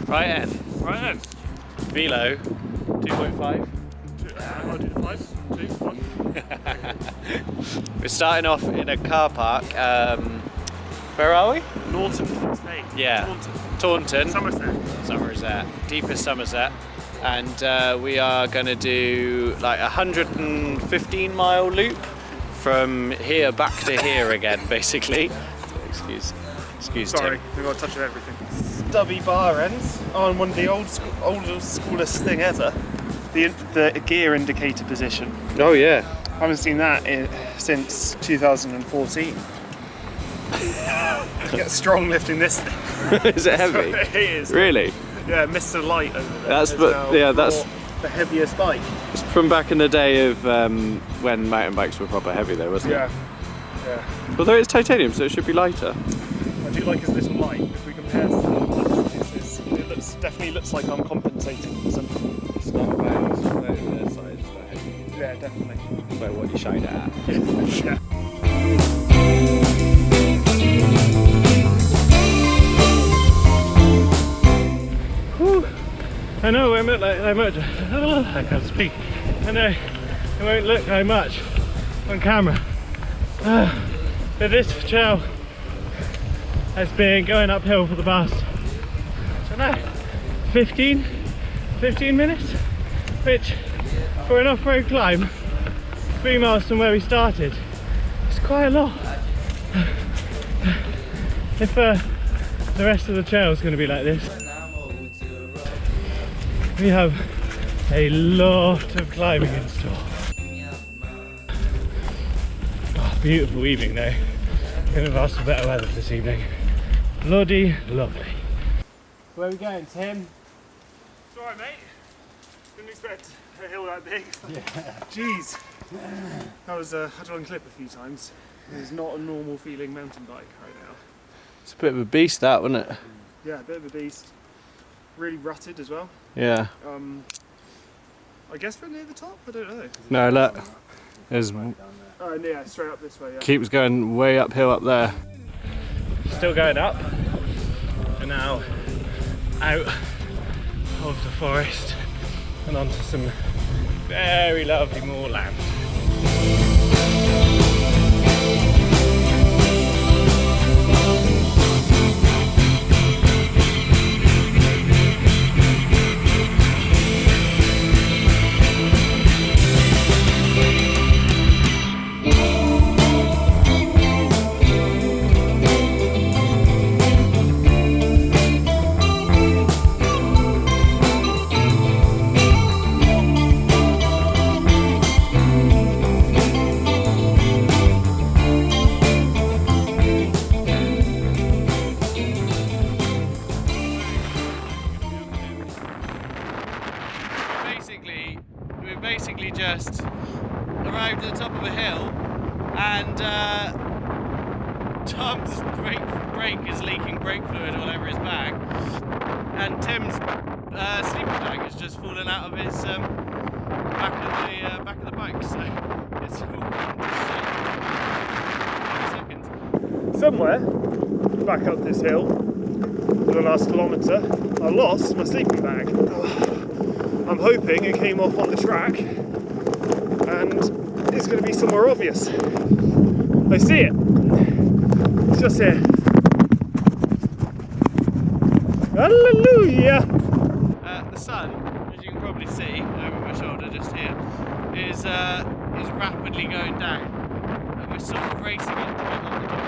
Right in. Right then. Velo 2.5. I'll do the 5, 2, 1. We're starting off in a car park. Where are we? Norton, Spain. Yeah. Taunton. Taunton. Somerset. Deepest Somerset. And we are going to do like a 115-mile loop from here back to here again, basically. Excuse Sorry, Tim. we've got a touch of everything. Stubby bar ends on one of the oldest schoolest thing ever. The gear indicator position. Oh yeah. I haven't seen that since 2014. Get strong lifting this thing. Is it heavy? It is. Really? Yeah, Mr. Light over there. That's that's the heaviest bike. It's from back in the day of when mountain bikes were proper heavy though, wasn't it? Yeah. Although it's titanium, so it should be lighter. I do like his little light. If we compare to it definitely looks like I'm compensating for something. It's not about the size, but heavy. Yeah, definitely. It's about what you shine it at. Yeah. I know it won't look like much. I can't speak. I know it won't look like much on camera. But this trail has been going uphill for the past, I don't know, 15 minutes, which for an off-road climb, 3 miles from where we started, it's quite a lot. If the rest of the trail is going to be like this, we have a lot of climbing in store. Oh, beautiful evening though. Couldn't have asked for better weather this evening. Bloody lovely. Where are we going, Tim? It's alright, mate. Didn't expect a hill that big. Yeah. Jeez. That was I had to unclip a few times. It's not a normal feeling mountain bike right now. It's a bit of a beast, that, wasn't it? Yeah, a bit of a beast. Really rutted as well. Yeah. I guess we're near the top. I don't know. No, look. There's Yeah, straight up this way. Yeah. keeps going way uphill up there. Still going up. And now out of the forest and onto some very lovely moorland. We've basically just arrived at the top of a hill and Tom's brake is leaking brake fluid all over his bag and Tim's sleeping bag has just fallen out of his back of the bike, so it's all seconds. Somewhere back up this hill for the last kilometre, I lost my sleeping bag. I'm hoping it came off on the track and it's going to be somewhere obvious. I see it. It's just here. Hallelujah! The sun, as you can probably see over my shoulder just here, is rapidly going down and we're sort of racing it to get on the top.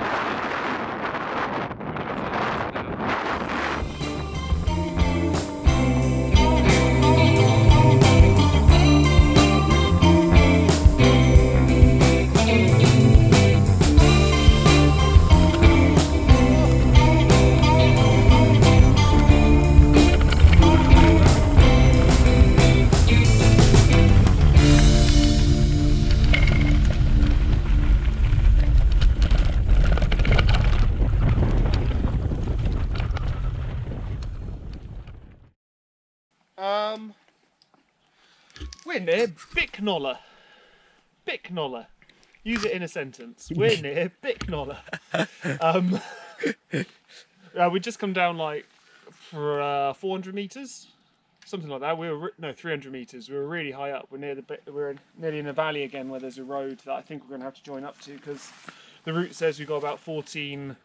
We're near Bicknoller. Bicknoller. Use it in a sentence. We're near Bicknoller. We just come down like for 400 meters, something like that. No, 300 meters. We were really high up. We're nearly in a valley again where there's a road that I think we're going to have to join up to because the route says we've got about 14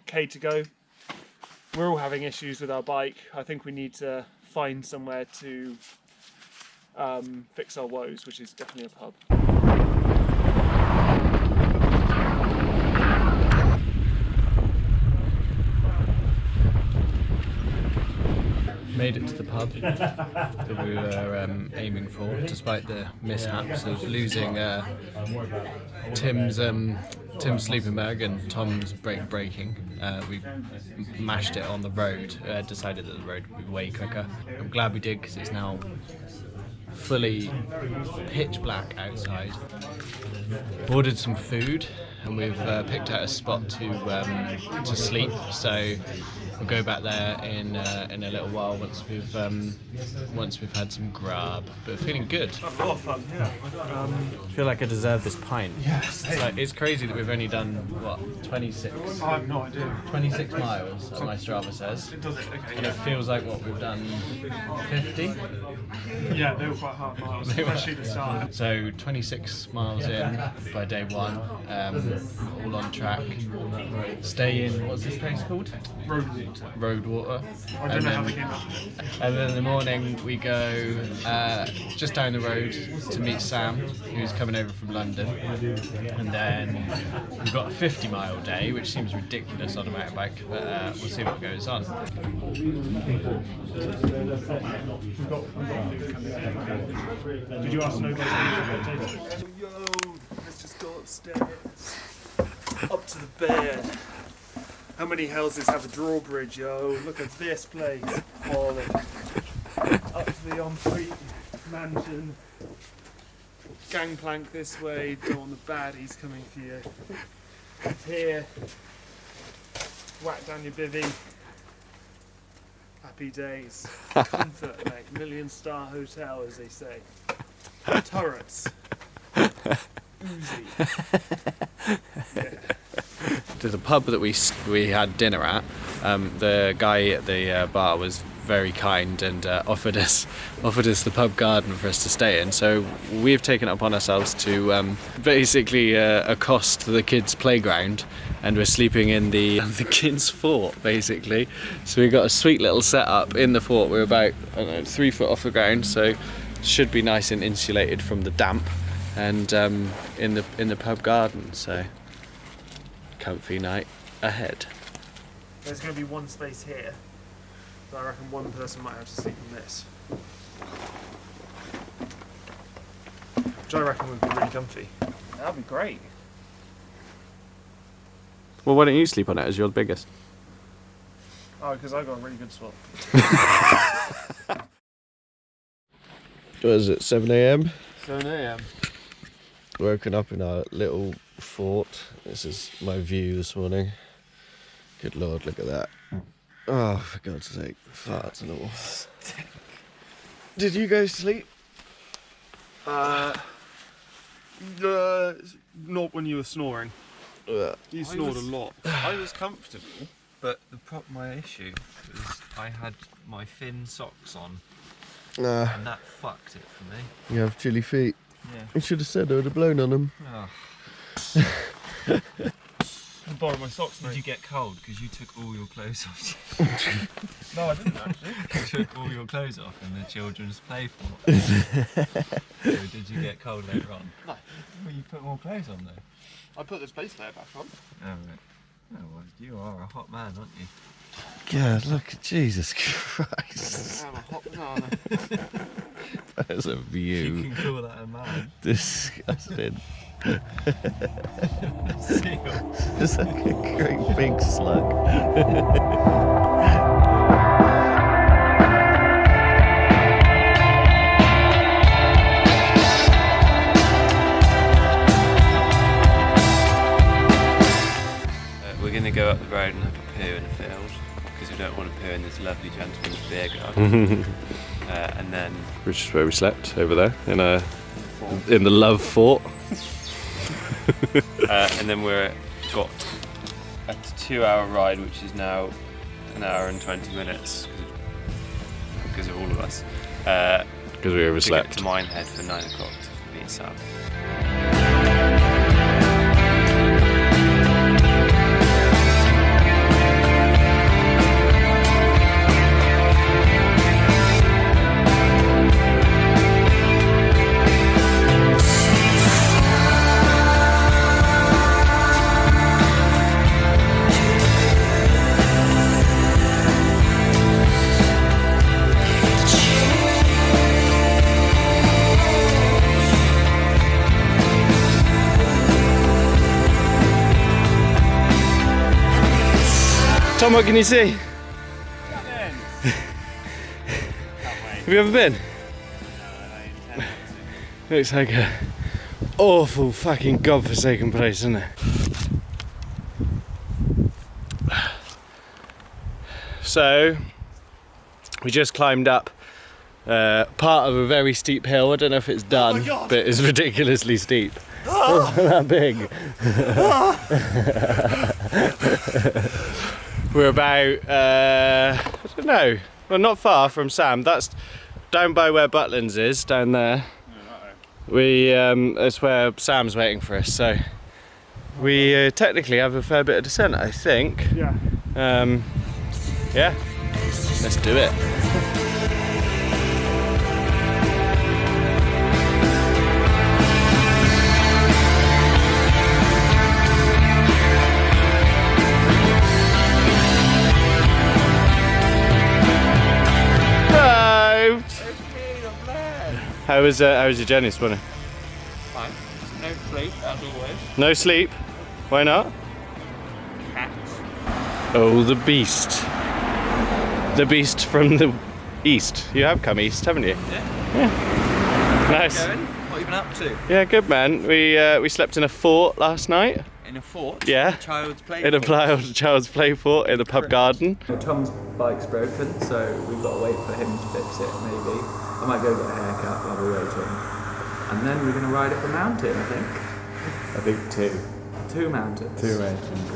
K to go. We're all having issues with our bike. I think we need to find somewhere to fix our woes, which is definitely a pub. Made it to the pub that we were aiming for, despite the mishaps of losing Tim's sleeping bag and Tom's breaking. We mashed it on the road. Decided that the road would be way quicker. I'm glad we did because it's now fully pitch black outside. Ordered some food and we've picked out a spot to sleep. So we'll go back there in a little while once we've had some grub. But feeling good. A lot of fun, yeah. I feel like I deserve this pint. Yes. It's crazy that we've only done what 26. I have no idea. 26 miles, as my Strava says. Does it? Okay. And it feels like what we've done 50. Yeah, they were quite hard miles, especially the start. So 26 miles in by day one, all on track. Stay in, what's this place called? Roadwater. I don't know how they came up. And then in the morning we go just down the road to meet Sam, who's coming over from London. And then we've got a 50-mile day, which seems ridiculous on a mountain bike, but we'll see what goes on. Did you ask nobody? Yo, let's just go upstairs. Up to the bed. How many houses have a drawbridge, yo? Look at this place. Oh, up to the ensuite mansion. Gangplank this way. Don't want the baddies coming for you. Here. Whack down your bivvy. Happy days. Comfort, mate. Million-star hotel, as they say. Turrets. Easy. Yeah. To the pub that we had dinner at, the guy at the bar was very kind and offered us the pub garden for us to stay in. So we've taken it upon ourselves to basically accost the kids' playground, and we're sleeping in the kids' fort basically. So we got a sweet little setup in the fort. We're about 3 foot off the ground, so should be nice and insulated from the damp, and in the pub garden. So comfy night ahead. There's going to be one space here, but I reckon one person might have to sleep in this. Which I reckon would be really comfy. That'd be great. Well, why don't you sleep on it as you're the biggest? Oh, because I got a really good spot. What is it, 7 AM? 7 AM. Woken up in our little fort. This is my view this morning. Good lord, look at that. Oh, for God's sake, farts and all. Did you go to sleep? Not when you were snoring. You snored a lot. I was comfortable, but my issue was I had my thin socks on, and that fucked it for me. You have chilly feet. Yeah. You should have said I would have blown on them. Oh. I borrowed my socks, mate. Did you get cold because you took all your clothes off? No, I didn't actually. You took all your clothes off in the children's play fort. So did you get cold later on? No. Well, you put more clothes on though. I put this base layer back on. Oh, right. Oh, well, you are a hot man, aren't you? God, look at Jesus Christ. I'm a hot banana. That's a view. You can call that a man. Disgusting. Seal. It's like a great big slug. We're going to go up the road and have a poo in a field because we don't want to poo in this lovely gentleman's beer garden. And then, Which is where we slept, over there in the love fort. and then we've got a 2-hour ride, which is now an hour and 20 minutes because of all of us. Because we To overslept. get to Minehead for 9 o'clock to meet Sam. Tom, what can you see? Have you ever been? Looks like a awful fucking godforsaken place, doesn't it? So, we just climbed up part of a very steep hill. I don't know if it's done, but it's ridiculously steep. It's not that big. We're about, I don't know, well, not far from Sam. That's down by where Butlins is, down there. That's where Sam's waiting for us, so we technically have a fair bit of descent, I think. Yeah. Yeah, let's do it. How was your journey this morning? Fine. No sleep, as always. No sleep? Why not? Cats. Oh, the beast. The beast from the east. You have come east, haven't you? Yeah. Nice. Going? What have you been up to? Yeah, good man. We slept in a fort last night. In a fort? Yeah. Child's play In a fort. child's play fort in the pub garden. Tom's bike's broken, so we've got to wait for him to fix it, maybe. I might go get a haircut while we're waiting. And then we're going to ride up a mountain, I think. I think 2. 2 mountains. 2 mountains.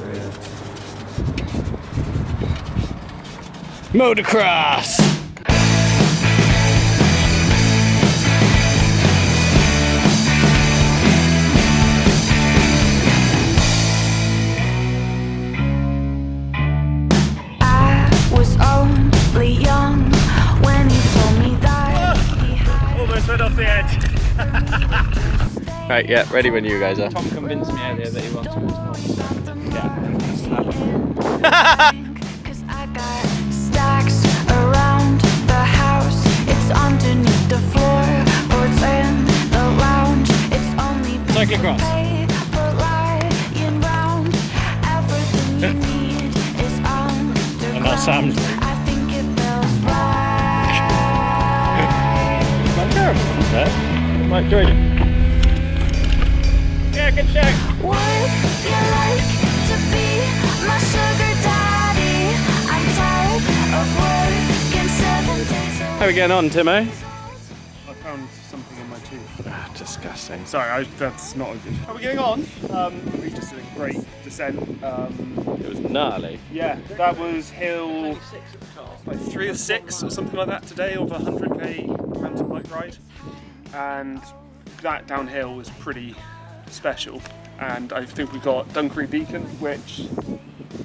Motocross! I was only young when he told me that he had Almost went off the edge. Right, yeah, ready when you guys are. Tom convinced me earlier that he wants me to Cause I got stacks around the house. It's underneath the floor or it's in the lounge. It's only Cyclocross. for lying round. Everything you need is underground. And that's Sam's. I think it feels right. Not terrible, is that? Mike, join it. Yeah, good shout. Would you like to be my sugar daddy? I'm tired of working 7 days a week. How are we getting on, Timo? I found something in my tooth. Ah, disgusting. Sorry, that's not a good. How are we getting on? We just did a great descent. It was gnarly. Yeah, that was hill like 3 or 6 or something like that today, of a 100k mountain bike ride, and that downhill was pretty special. And I think we got Dunkery Beacon, which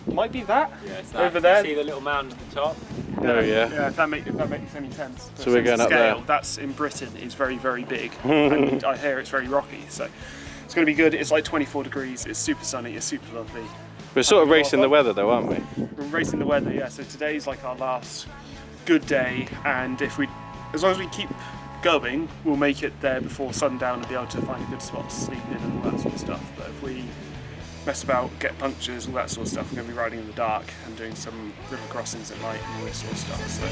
might be that over there. See the little mountain at the top? Oh yeah. Yeah, if that makes any sense. So we're going up scale, there. That's in Britain is very, very big, and I hear it's very rocky. So it's going to be good. It's like 24 degrees. It's super sunny. It's super lovely. We're sort of racing the weather though, aren't we? We're racing the weather, yeah. So today's like our last good day, and as long as we keep going, we'll make it there before sundown and be able to find a good spot to sleep in and all that sort of stuff. But if we mess about, get punctures, all that sort of stuff, we're going to be riding in the dark and doing some river crossings at night and all this sort of stuff. So.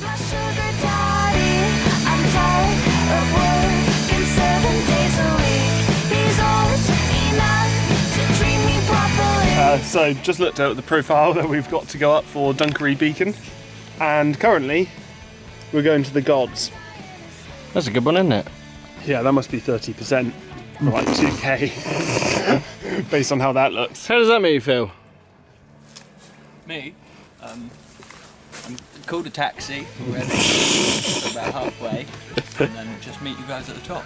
My sugar daddy, I'm tired of working 7 days a week. He's old enough to treat me properly. So just looked at the profile that we've got to go up for Dunkery Beacon, and currently we're going to the Gods. That's a good one, isn't it? Yeah, that must be 30% for like 2k, based on how that looks. How does that make you feel? Me? called a taxi already. About halfway, and then just meet you guys at the top.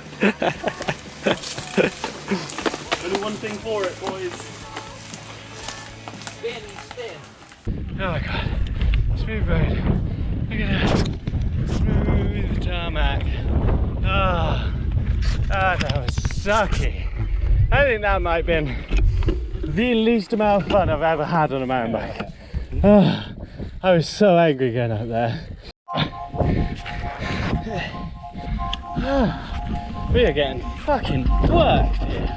Only one thing for it, boys. Spin, spin. Oh my god, smooth road. Look at that, smooth tarmac. That was sucky. I think that might have been the least amount of fun I've ever had on a mountain bike. I was so angry going up there. We are getting fucking worked here.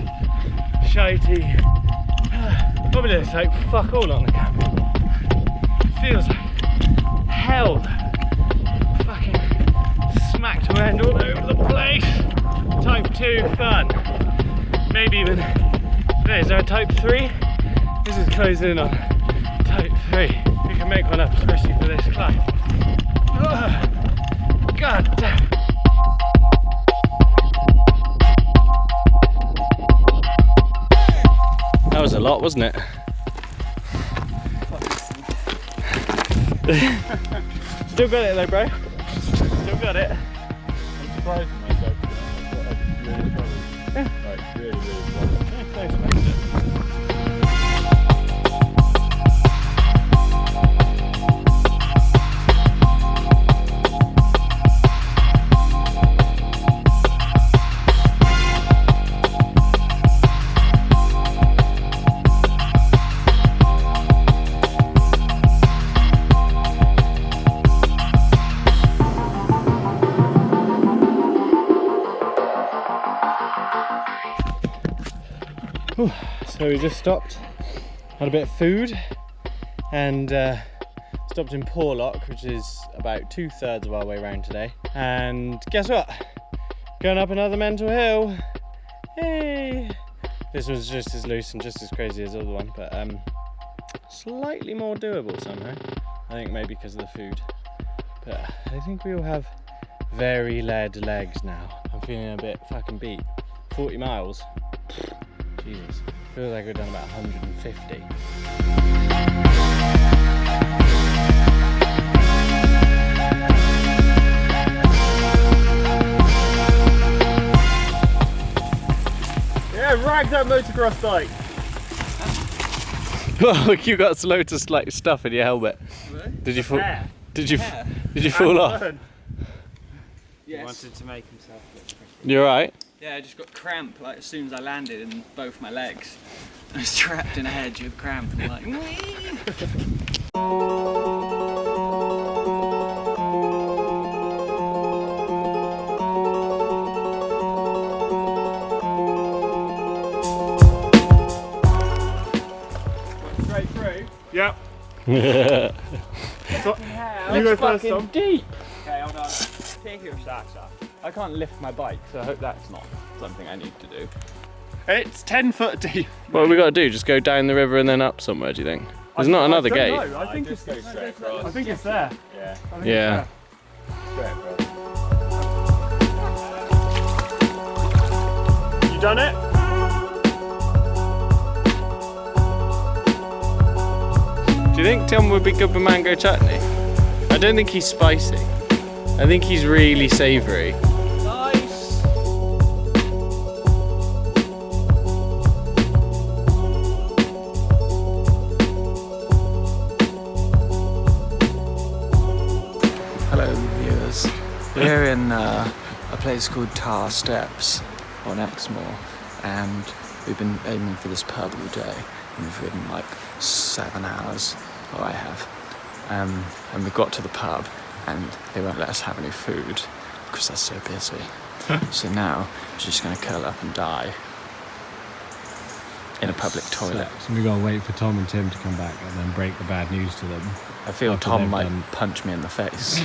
Shitey. Probably looks like fuck all on the camera. Feels like hell. Fucking smacked around all over the place. Type 2 fun. Maybe even. Is there a type 3? This is closing in on type 3. We can make one up, especially for this climb. God damn. That was a lot, wasn't it? Still got it though, bro. Still got it. I'm surprised with myself. Like, really So we just stopped, had a bit of food, and stopped in Porlock, which is about 2/3 of our way around today. And guess what? Going up another mental hill. Hey! This was just as loose and just as crazy as the other one, but slightly more doable somehow. I think maybe because of the food. But I think we all have very lead legs now. I'm feeling a bit fucking beat. 40 miles. Jesus. Feels like we've done about 150. Yeah, rag that motocross bike. Well, you got loads of like stuff in your helmet. Really? Did you fall? Hair. Did you? Hair. Did you fall off? Yes. Wanted to make himself look pretty. You're right. Yeah, I just got cramp like as soon as I landed in both my legs. I was trapped in a hedge with cramp and like. Straight through. Yep. So, You go first, Tom. deep. Okay, hold on. Take your socks off. I can't lift my bike, so I hope that's not something I need to do. It's 10 foot deep. What have we got to do? Just go down the river and then up somewhere? Do you think? There's not another gate. No, I think it's go straight across. I think it's there. Yeah. I think Yeah. Straight across. it's there. You done it? Do you think Tim would be good with mango chutney? I don't think he's spicy. I think he's really savoury. Nice. Hello viewers. We're in a place called Tar Steps on Exmoor, and we've been aiming for this pub all day, and we've ridden like 7 hours, or I have, and we got to the pub and they won't let us have any food because they're so busy. So now we're just going to curl up and die in a public toilet. So we gotta wait for Tom and Tim to come back and then break the bad news to them. I feel After Tom they've might done- punch me in the face.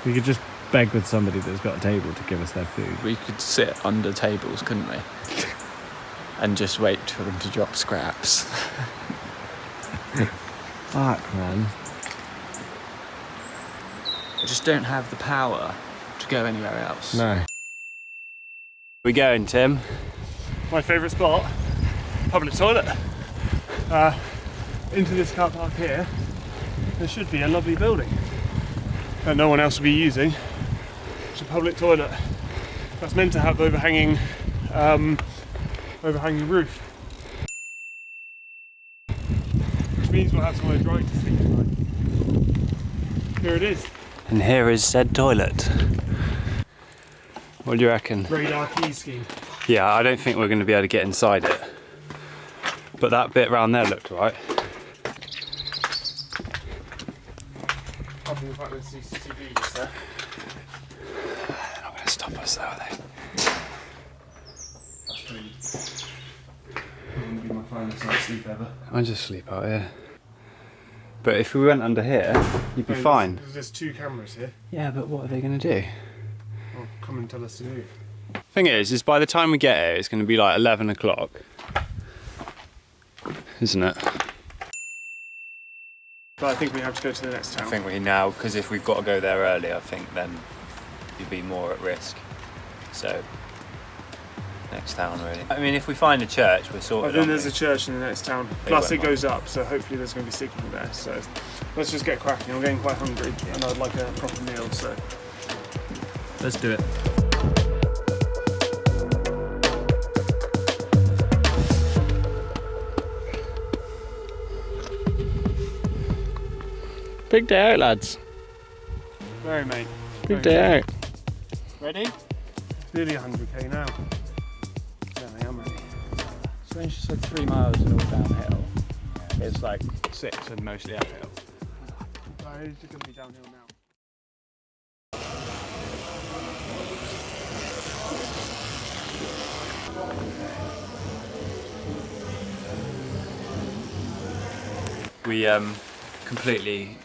We could just beg with somebody that's got a table to give us their food. We could sit under tables, couldn't we? And just wait for them to drop scraps. Fuck, man. I just don't have the power to go anywhere else. No. We going, Tim? My favourite spot, public toilet. into this car park here, there should be a lovely building that no one else will be using. It's a public toilet that's meant to have overhanging roof, which means we'll have somewhere dry to sleep tonight. Here it is. And here is said toilet. What do you reckon? Radar key scheme. Yeah, I don't think we're going to be able to get inside it. But that bit round there looked right. I think the fact there's CCTV just there. They're not going to stop us though, are they? That's pretty. That wouldn't be my finest night's sleep ever. I just sleep out here. But if we went under here, you'd be fine. There's 2 cameras here. Yeah, but what are they going to do? Well, come and tell us to do. Thing is by the time we get here, it's going to be like 11 o'clock. Isn't it? But I think we have to go to the next town. I think we now, because if we've got to go there early, I think then you'd be more at risk. So, next town really. I mean, if we find a church, we're sorted. I think there's a church in the next town. Plus it goes up, so hopefully there's going to be signal there. So let's just get cracking. I'm getting quite hungry and I'd like a proper meal, so Let's do it. Big day out, lads. very mate. Big day out. Ready? Nearly 100k now. Yeah, I am ready. So when she said 3 miles and all downhill, it's like 6 and mostly uphill. It's just going to be downhill now. We completely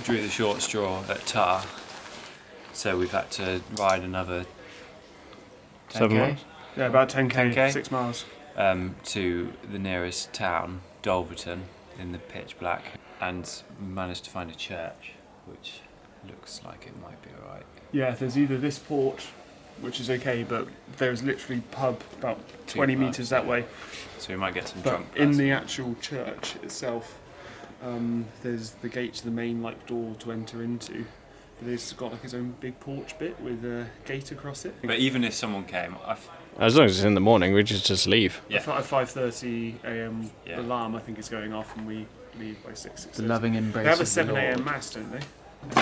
drew the short straw at Tar, so we've had to ride another 7 miles? Yeah, about 10k, 10K? 6 miles. To the nearest town, Dolverton, in the pitch black, and managed to find a church, which looks like it might be alright. Yeah, there's either this porch, which is okay, but there's literally pub about 20 pubs, metres that way. So we might get some But drunk. in person. the actual church itself, there's the gate to the main door to enter into. But it's got like its own big porch bit with a gate across it. But even if someone came, As long as it's in the morning, we just leave. Yeah. At 5:30 a.m. Yeah. alarm, I think, is going off, and we leave by 6. The loving embrace. They have a of the 7 a.m. Lord. mass, don't they?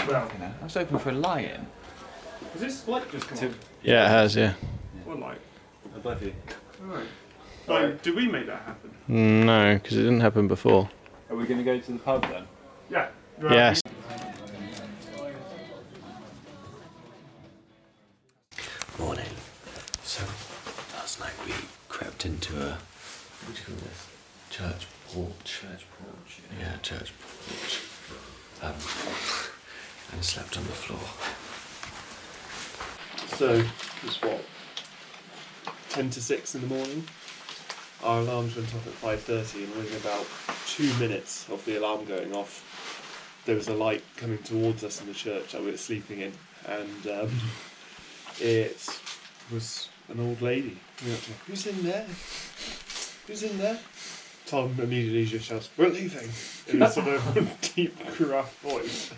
Well, I was hoping for a lion. Has this light just come on? Yeah, it has, yeah. What light? above you. Alright. Like, did we make that happen? No, because it didn't happen before. Are we going to go to the pub then? Yeah. Yes. Morning. So last night we crept into a, what do you call this? Church porch. Church porch. Yeah, church porch. And slept on the floor. So, it's what? 10 to 6 in the morning. Our alarms went off at 5:30, and within about 2 minutes of the alarm going off, there was a light coming towards us in the church that we were sleeping in, and it was an old lady. We went to, who's in there? Who's in there? Tom immediately just shouts, "We're leaving!" in a sort of deep, gruff voice.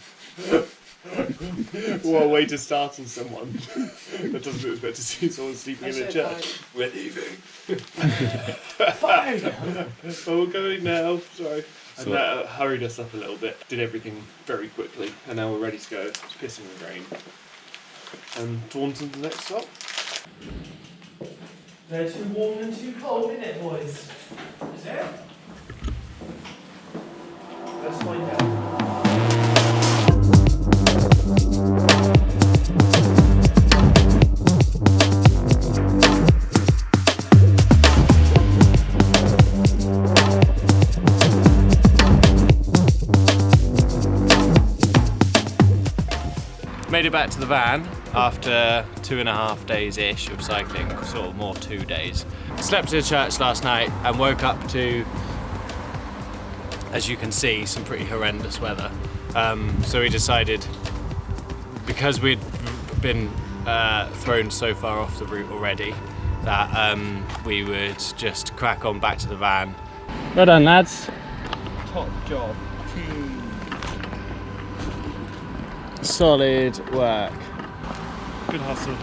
What a way to start on someone that doesn't expect to see someone sleeping in a church. We're leaving. Fine. Oh, we're going now. Sorry. And that hurried us up a little bit. Did everything very quickly, and now we're ready to go. It's pissing with rain. And Taunton's the next stop. They're too warm and too cold, isn't it, boys? Is it? Let's find out. Made it back to the van after 2.5 days-ish of cycling, sort of more 2 days. Slept in a church last night and woke up to, as you can see, some pretty horrendous weather. So we decided, because we'd been thrown so far off the route already, that we would just crack on back to the van. Well done, lads. top job. Solid work. Good hustle.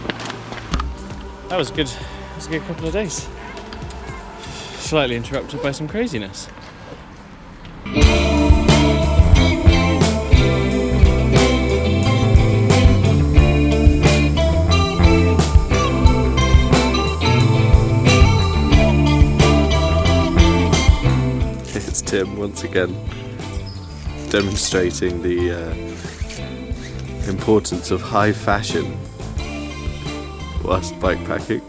That was good. It was a good couple of days. Slightly interrupted by some craziness. It's Tim once again demonstrating the importance of high fashion whilst bikepacking.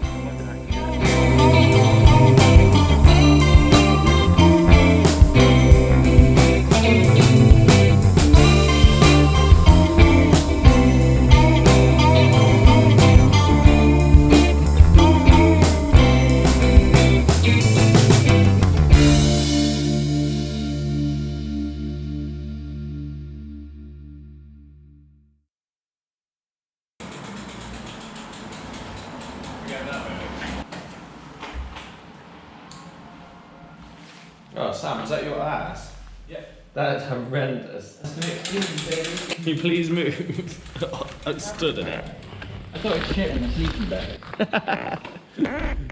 Oh, Sam, is that your ass? Yeah. That's horrendous. Can you please move? I stood in it. I thought it was shit in the sleeping bag.